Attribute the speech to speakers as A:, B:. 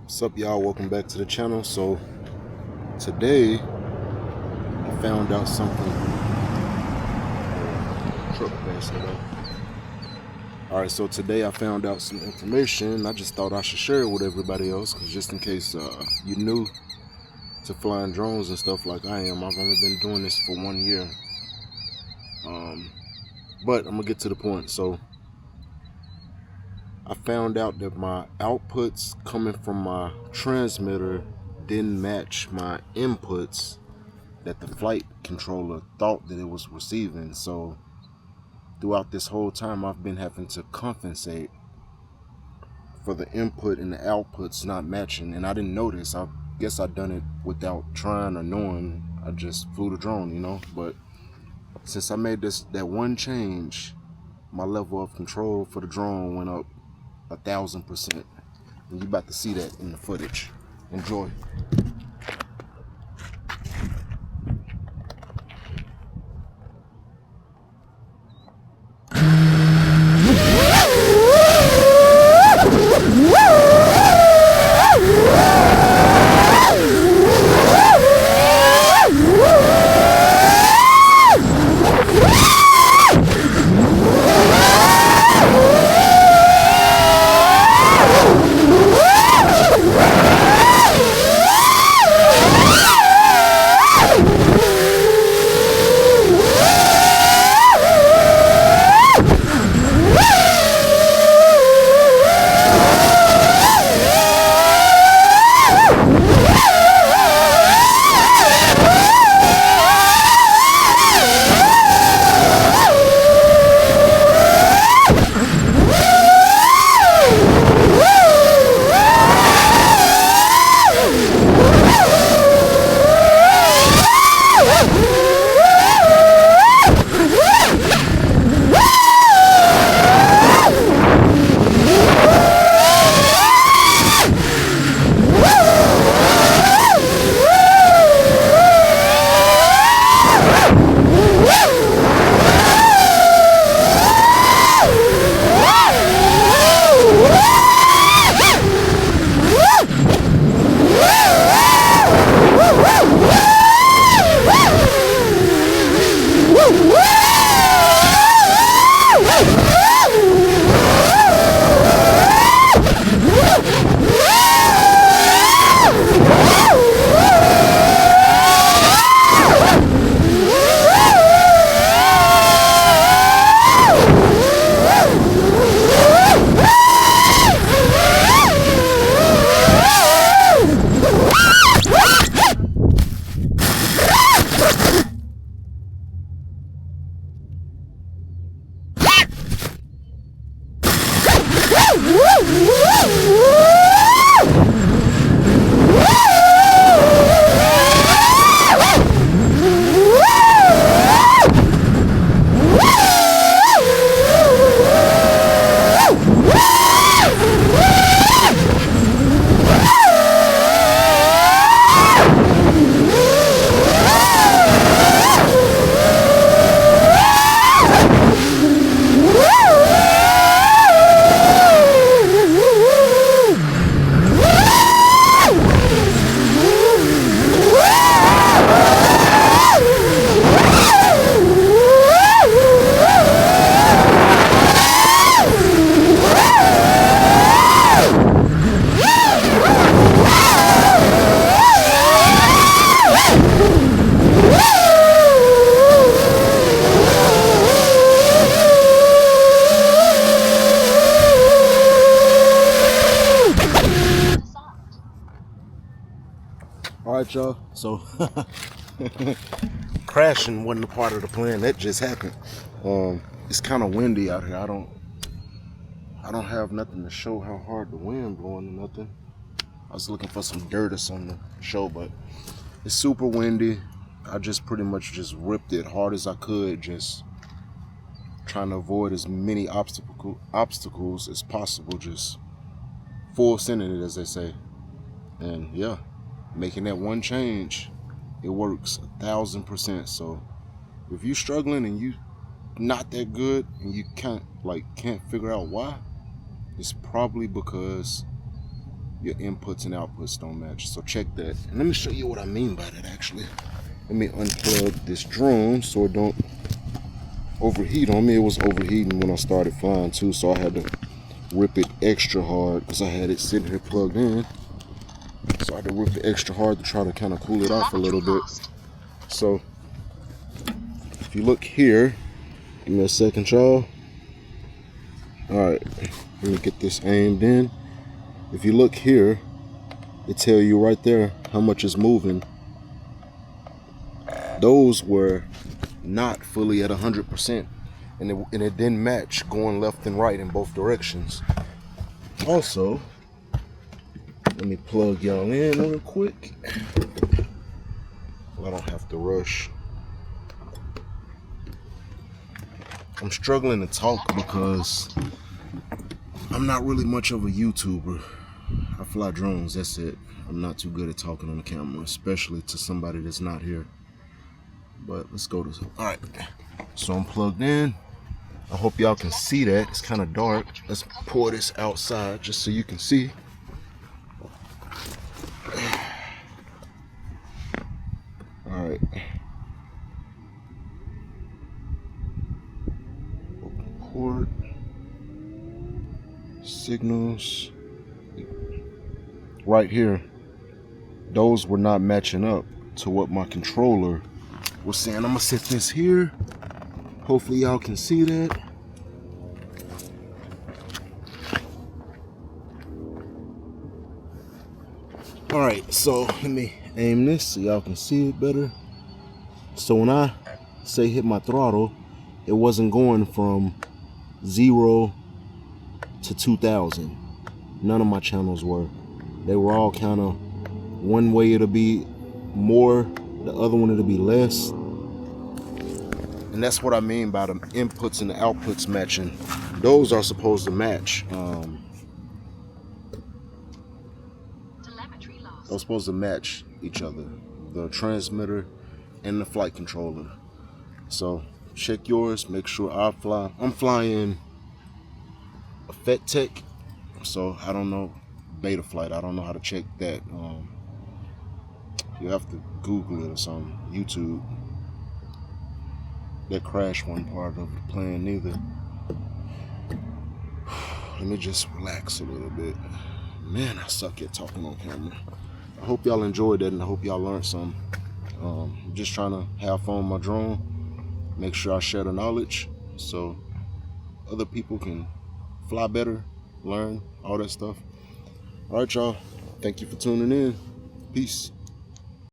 A: What's up, y'all? Welcome back to the channel. So today I found out something. Truck passing it up. All right, so today I found out some information. I just thought I should share it with everybody else, because just in case you're new to flying drones and stuff like I am. I've only been doing this for 1 year, but I'm gonna get to the point. So I found out that my outputs coming from my transmitter didn't match my inputs that the flight controller thought that it was receiving. So throughout this whole time, I've been having to compensate for the input and the outputs not matching, and I didn't notice. I guess I done it without trying or knowing. I just flew the drone, but since I made that one change, my level of control for the drone went up 1,000%, and you about to see that in the footage. Enjoy. All right, y'all. So crashing wasn't a part of the plan. That just happened. It's kind of windy out here. I don't have nothing to show how hard the wind blowing or nothing. I was looking for some dirt or something to show, but it's super windy. I just pretty much just ripped it hard as I could, just trying to avoid as many obstacles as possible, just full sending it, as they say. And yeah, making that one change, it works 1,000%. So if you're struggling and you not that good and you can't figure out why, it's probably because your inputs and outputs don't match. So check that. And let me show you what I mean by that actually. Let me unplug this drone so it don't overheat on me. It was overheating when I started flying too, so I had to rip it extra hard because I had it sitting here plugged in. So I had to rip it extra hard to try to kind of cool it off a little bit. So if you look here, give me a second, y'all. Alright, let me get this aimed in. If you look here, it tell you right there how much is moving. Those were not fully at 100%, and it didn't match going left and right in both directions. Also, let me plug y'all in real quick. Well, I don't have to rush. I'm struggling to talk because I'm not really much of a YouTuber. I fly drones, that's it. I'm not too good at talking on the camera, especially to somebody that's not here. But let's go to, all right. So I'm plugged in. I hope y'all can see that. It's kind of dark. Let's pour this outside just so you can see. All right. Open port. Signals. Right here. Those were not matching up to what my controller was saying. I'm gonna set this here. Hopefully y'all can see that. All right, so let me aim this so y'all can see it better. So when I say hit my throttle, it wasn't going from 0 to 2000. None of my channels were. They were all kind of, one way it'll be more, the other one it'll be less. And that's what I mean by the inputs and the outputs matching. Those are supposed to match. They're supposed to match each other, the transmitter and the flight controller. So check yours, make sure I'm flying a FetTech, so I don't know, beta flight, I don't know how to check that. You have to Google it or something, YouTube. That crash one part of the plan neither. Let me just relax a little bit. Man, I suck at talking on camera. I hope y'all enjoyed that and I hope y'all learned something. I'm just trying to have fun with my drone, make sure I share the knowledge so other people can fly better, learn all that stuff. All right, y'all. Thank you for tuning in. Peace.